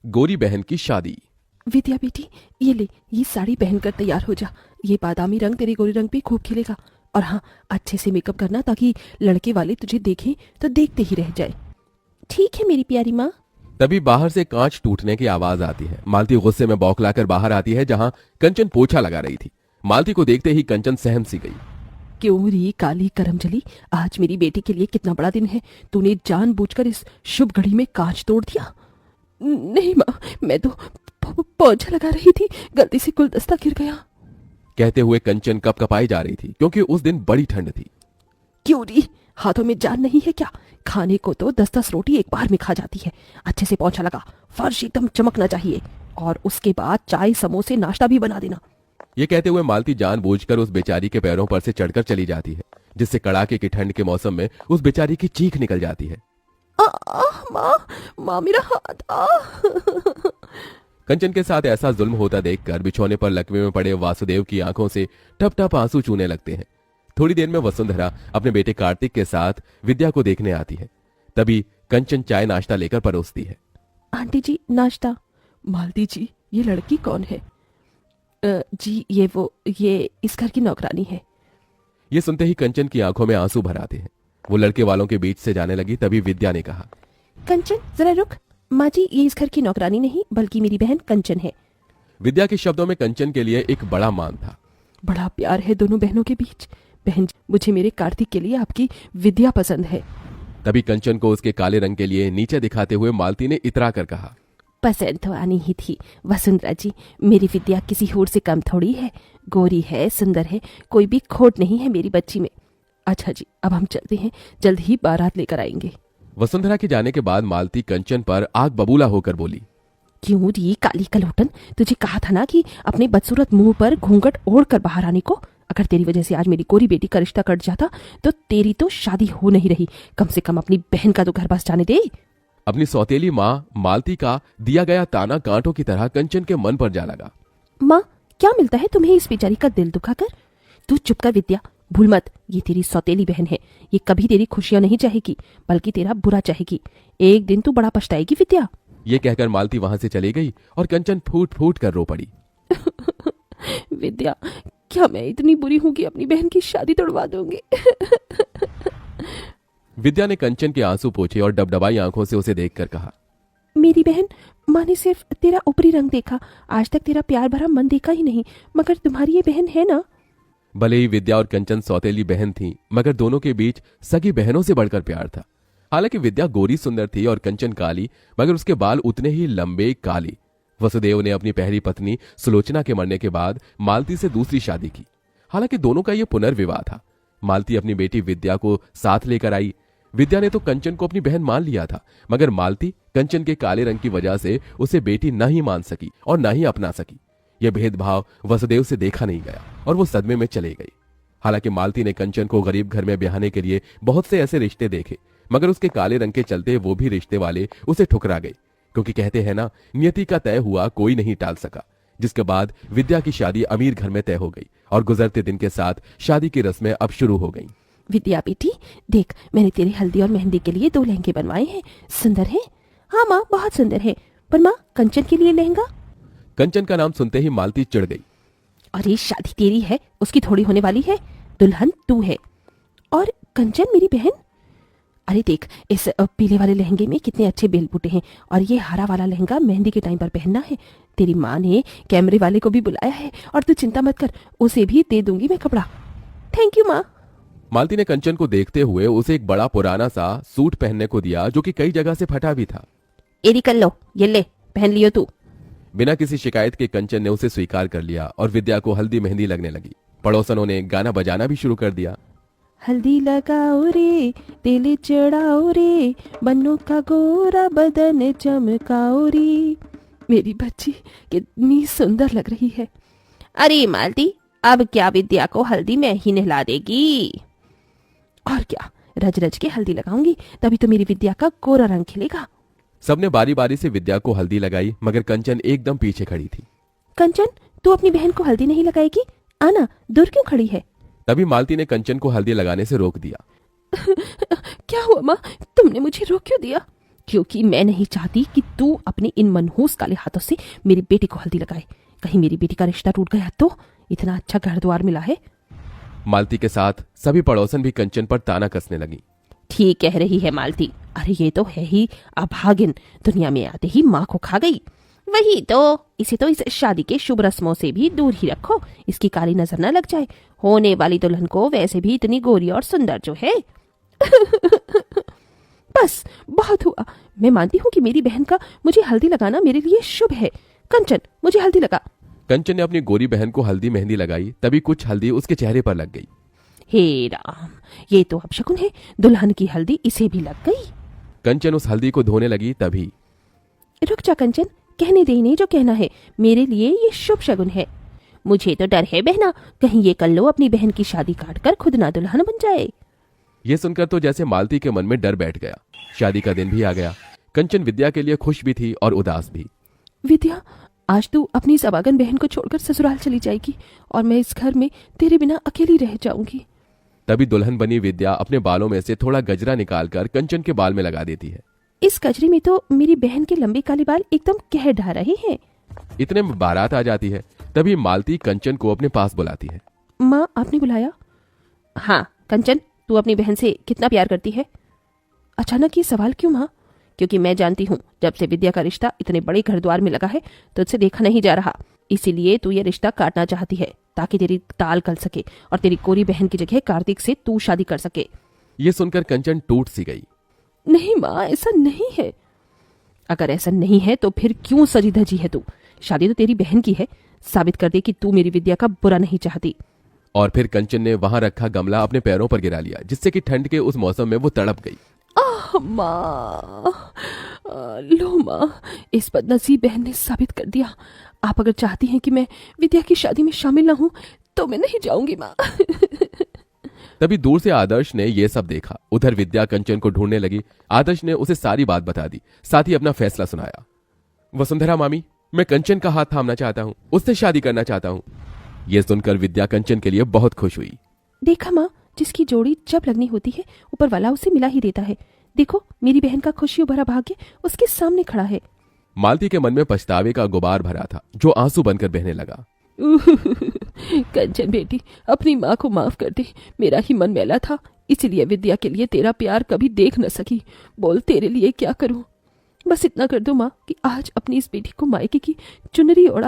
गोरी बहन की शादी। विद्या बेटी, ये ले, ये साड़ी पहनकर तैयार हो जा। ये बादामी रंग तेरे गोरे रंग पे खूब खिलेगा। और हाँ, अच्छे से मेकअप करना ताकि लड़के वाले तुझे देखें तो देखते ही रह जाए। ठीक है मेरी प्यारी माँ। तभी बाहर से कांच टूटने की आवाज आती है। मालती गुस्से में बौखलाकर बाहर आती है जहां कंचन पोछा लगा रही थी। मालती को देखते ही कंचन सहम सी गई। क्यों री काली करमजली, आज मेरी बेटी के लिए कितना बड़ा दिन है। तूने जानबूझकर इस शुभ घड़ी में कांच तोड़ दिया। नहीं माँ, मैं तो पोछा लगा रही थी, गलती से गुलदस्ता गिर गया। कहते हुए कंचन कपकपाई जा रही थी क्योंकि उस दिन बड़ी ठंड थी। क्यों री, हाथों में जान नहीं है क्या? खाने को तो 10-10 रोटी एक बार में खा जाती है। अच्छे से पोछा लगा, फर्श एकदम चमकना चाहिए। और उसके बाद चाय समोसे नाश्ता भी बना देना। ये कहते हुए मालती जानबूझकर उस बेचारी के पैरों पर से चढ़कर चली जाती है, जिससे कड़ाके की ठंड के मौसम में उस बेचारी की चीख निकल जाती है। माँ, माँ मेरा हाथ कंचन के साथ ऐसा जुल्म होता देखकर बिछौने पर लकवे में पड़े वासुदेव की आंखों से टप टप आंसू चूने लगते हैं। थोड़ी देर में वसुंधरा अपने बेटे कार्तिक के साथ विद्या को देखने आती है। तभी कंचन चाय नाश्ता लेकर परोसती है। आंटी जी, नाश्ता। मालती जी, ये लड़की कौन है? जी, ये इस घर की नौकरानी है। ये सुनते ही कंचन की आंखों में आंसू भर आते हैं। वो लड़के वालों के बीच से जाने लगी। तभी विद्या ने कहा, कंचन जरा रुक। माँ जी, ये इस घर की नौकरानी नहीं बल्कि मेरी बहन कंचन है। विद्या के शब्दों में कंचन के लिए एक बड़ा मान था। बड़ा प्यार है दोनों बहनों के बीच। बहन, मुझे मेरे कार्तिक के लिए आपकी विद्या पसंद है। तभी कंचन को उसके काले रंग के लिए नीचे दिखाते हुए मालती ने इतरा कर कहा, पसंद तो आनी ही थी वसुंधरा जी। मेरी विद्या किसी होर से कम थोड़ी है। गोरी है, सुंदर है, कोई भी खोट नहीं है मेरी बच्ची में। अच्छा जी, अब हम चलते हैं, जल्द ही बारात लेकर आएंगे। वसुंधरा के जाने के बाद मालती कंचन पर आग बबूला होकर बोली, क्यों री काली कलोटन, तुझे कहा था ना कि अपने बदसूरत मुंह पर घूंघट ओढ़ कर बाहर आने को। अगर तेरी वजह से आज मेरी गोरी बेटी का रिश्ता कट जाता तो तेरी तो शादी हो नहीं रही। कम से कम अपनी बहन का तो घर बस जाने दे। अपनी सौतेली माँ मालती का दिया गया ताना कांटों की तरह कंचन के मन पर जा लगा। माँ, क्या मिलता है तुम्हें इस बेचारी का दिल दुखाकर? तू चुप कर विद्या, भूल मत, ये तेरी सौतेली बहन है। ये कभी तेरी खुशियां नहीं चाहेगी बल्कि तेरा बुरा चाहेगी। एक दिन तू बड़ा पछताएगी विद्या। ये कहकर मालती वहां से चली गई और कंचन फूट फूट कर रो पड़ी। विद्या, क्या मैं इतनी बुरी हूं कि अपनी बहन की शादी तोड़वा दूंगी? विद्या ने कंचन के आंसू पोंछे और डबडबाई आंखों से उसे देखकर कहा, मेरी बहन, माँ ने सिर्फ तेरा ऊपरी रंग देखा, आज तक तेरा प्यार भरा मन देखा ही नहीं। मगर तुम्हारी ये बहन है ना? भले ही विद्या और कंचन सौतेली बहन थी, मगर दोनों के बीच सगी बहनों से बढ़कर प्यार था। हालांकि विद्या गोरी सुंदर थी और कंचन काली, मगर उसके बाल उतने ही लंबे काली। वसुदेव ने अपनी पहली पत्नी सुलोचना के मरने के बाद मालती से दूसरी शादी की। हालांकि दोनों का यह पुनर्विवाह था। मालती अपनी बेटी विद्या को साथ लेकर आई। विद्या ने तो कंचन को अपनी बहन मान लिया था, मगर मालती कंचन के काले रंग की वजह से उसे बेटी न ही मान सकी और न ही अपना सकी। यह भेदभाव वसुदेव से देखा नहीं गया और वो सदमे में चले गई। हालांकि मालती ने कंचन को गरीब घर में ब्याहने के लिए बहुत से ऐसे रिश्ते देखे, मगर उसके काले रंग के चलते वो भी रिश्ते वाले उसे ठुकरा गए, क्योंकि कहते हैं ना, नियति का तय हुआ कोई नहीं टाल सका। जिसके बाद विद्या की शादी अमीर घर में तय हो गई और गुजरते दिन के साथ शादी की रस्में अब शुरू हो गईं। विद्या बेटी, देख, मैंने तेरे हल्दी और मेहंदी के लिए 2 लहंगे बनवाए हैं। सुंदर है? हाँ माँ, बहुत सुंदर है। पर माँ, कंचन के लिए लहंगा? कंचन का नाम सुनते ही मालती चिढ़ गई। अरे शादी तेरी है, उसकी थोड़ी होने वाली है। दुल्हन तू है और कंचन मेरी बहन। अरे देख, इस पीले वाले लहंगे में कितने अच्छे बेल बूटे हैं और ये हरा वाला लहंगा मेहंदी के टाइम पर पहनना है। तेरी माँ ने कैमरे वाले को भी बुलाया है और तू चिंता मत कर, उसे भी दे दूंगी मैं कपड़ा। थैंक यू माँ। मालती ने कंचन को देखते हुए उसे एक बड़ा पुराना सा सूट पहनने को दिया, जो कि कई जगह से फटा भी था। एरी कर लो, ये ले, पहन लियो तू। बिना किसी शिकायत के कंचन ने उसे स्वीकार कर लिया और विद्या को हल्दी मेहंदी लगने लगी। पड़ोसनों ने गाना बजाना भी शुरू कर दिया। हल्दी लगाओ रे, तेल चढ़ाओ रे, बन्नों का गोरा बदन चमकाओ रे। मेरी बच्ची कितनी सुंदर लग रही है। अरे मालती, अब क्या विद्या को हल्दी में ही नहला देगी? और क्या, रज रज के हल्दी लगाऊंगी, तभी तो मेरी विद्या का गोरा रंग खिलेगा। सबने बारी बारी से विद्या को हल्दी लगाई, मगर कंचन एकदम पीछे खड़ी थी। कंचन, तू अपनी बहन को हल्दी नहीं लगाएगी? आना, दूर क्यों खड़ी है? तभी मालती ने कंचन को हल्दी लगाने से रोक दिया। क्या हुआ माँ, तुमने मुझे रोक क्यों दिया? क्योंकि मैं नहीं चाहती कि तू अपने इन मनहूस काले हाथों से मेरी बेटी को हल्दी लगाए। कहीं मेरी बेटी का रिश्ता टूट गया तो? इतना अच्छा घर द्वार मिला है। मालती के साथ सभी पड़ोसन भी कंचन पर ताना कसने लगी। ठीक कह रही है मालती, अरे ये तो है ही अभागिन, दुनिया में आते ही माँ को खा गई। वही तो, इसे तो इस शादी के शुभ रस्मों से भी दूर ही रखो, इसकी काली नजर न लग जाए। होने वाली दुल्हन को वैसे भी इतनी गोरी और सुंदर जो है। बस बहुत हुआ। मैं मानती हूँ कि मेरी बहन का मुझे हल्दी लगाना मेरे लिए शुभ है। कंचन, मुझे हल्दी लगा। कंचन ने अपनी गोरी बहन को हल्दी मेहंदी लगाई, तभी कुछ हल्दी उसके चेहरे पर लग गई। हे राम, ये तो अपशकुन है, दुल्हन की हल्दी इसे भी लग गई। कंचन उस हल्दी को धोने लगी, तभी रुक जा कंचन, कहने दे इन्हें जो कहना है। मेरे लिए ये शुभ शगुन है। मुझे तो डर है बहना, कहीं ये कल्लो अपनी बहन की शादी काट कर खुद ना दुल्हन बन जाए। ये सुनकर तो जैसे मालती के मन में डर बैठ गया। शादी का दिन भी आ गया। कंचन विद्या के लिए खुश भी थी और उदास भी। विद्या, आज तू अपनी इस अभागन बहन को छोड़कर ससुराल चली जाएगी और मैं इस घर में तेरे बिना अकेली रह जाऊंगी। तभी दुल्हन बनी विद्या अपने बालों में से थोड़ा गजरा निकालकर कंचन के बाल में लगा देती है। इस गजरे में तो मेरी बहन के लंबे काले बाल एकदम कह ढा रहे हैं। इतने में बारात आ जाती है। तभी मालती कंचन को अपने पास बुलाती है। माँ, आपने बुलाया? हाँ कंचन, तू अपनी बहन से कितना प्यार करती है? अचानक ये सवाल क्यों माँ? क्योंकि मैं जानती हूँ जब से विद्या का रिश्ता इतने बड़े घर द्वार में लगा है तुझसे देखा नहीं जा रहा, इसीलिए तू ये रिश्ता काटना चाहती है ताकि तेरी ताल कल सके और तेरी कोरी बहन की जगह कार्तिक से तू शादी कर सके। ये सुनकर कंचन टूट सी गई। नहीं माँ, ऐसा नहीं है। अगर ऐसा नहीं है तो फिर क्यों सजी धजी है तू? शादी तो तेरी बहन की है, साबित कर दे कि तू मेरी विद्या का बुरा नहीं चाहती। और फिर कंचन ने वहां रखा गमला अपने पैरों पर गिरा लिया, जिससे कि ठंड के उस मौसम में वो तड़प गई। माँ, लो माँ, इस बदनसीब बहन ने साबित कर दिया। आप अगर चाहती हैं कि मैं विद्या की शादी में शामिल ना हूं तो मैं नहीं जाऊंगी माँ। तभी दूर से आदर्श ने ये सब देखा। उधर विद्या कंचन को ढूंढने लगी। आदर्श ने उसे सारी बात बता दी, साथ ही अपना फैसला सुनाया। वसुंधरा मामी, मैं कंचन का हाथ थामना चाहता हूँ, उससे शादी करना चाहता हूँ। ये सुनकर विद्या कंचन के लिए बहुत खुश हुई। देखा माँ, जिसकी जोड़ी जब लगनी होती है ऊपर वाला उसे मिला ही देता है। देखो, मेरी बहन का खुशियों भरा भाग्य उसके सामने खड़ा है। मालती के मन में पछतावे का गुबार भरा था, जो आंसू बनकर बहने लगा। कंचन बेटी, अपनी माँ को माफ कर दे, मेरा ही मन मैला था, इसीलिए विद्या के लिए तेरा प्यार कभी देख न सकी। बोल, तेरे लिए क्या करूं? बस इतना कर दो माँ कि आज अपनी इस बेटी को मायके की चुनरी ओढ़ा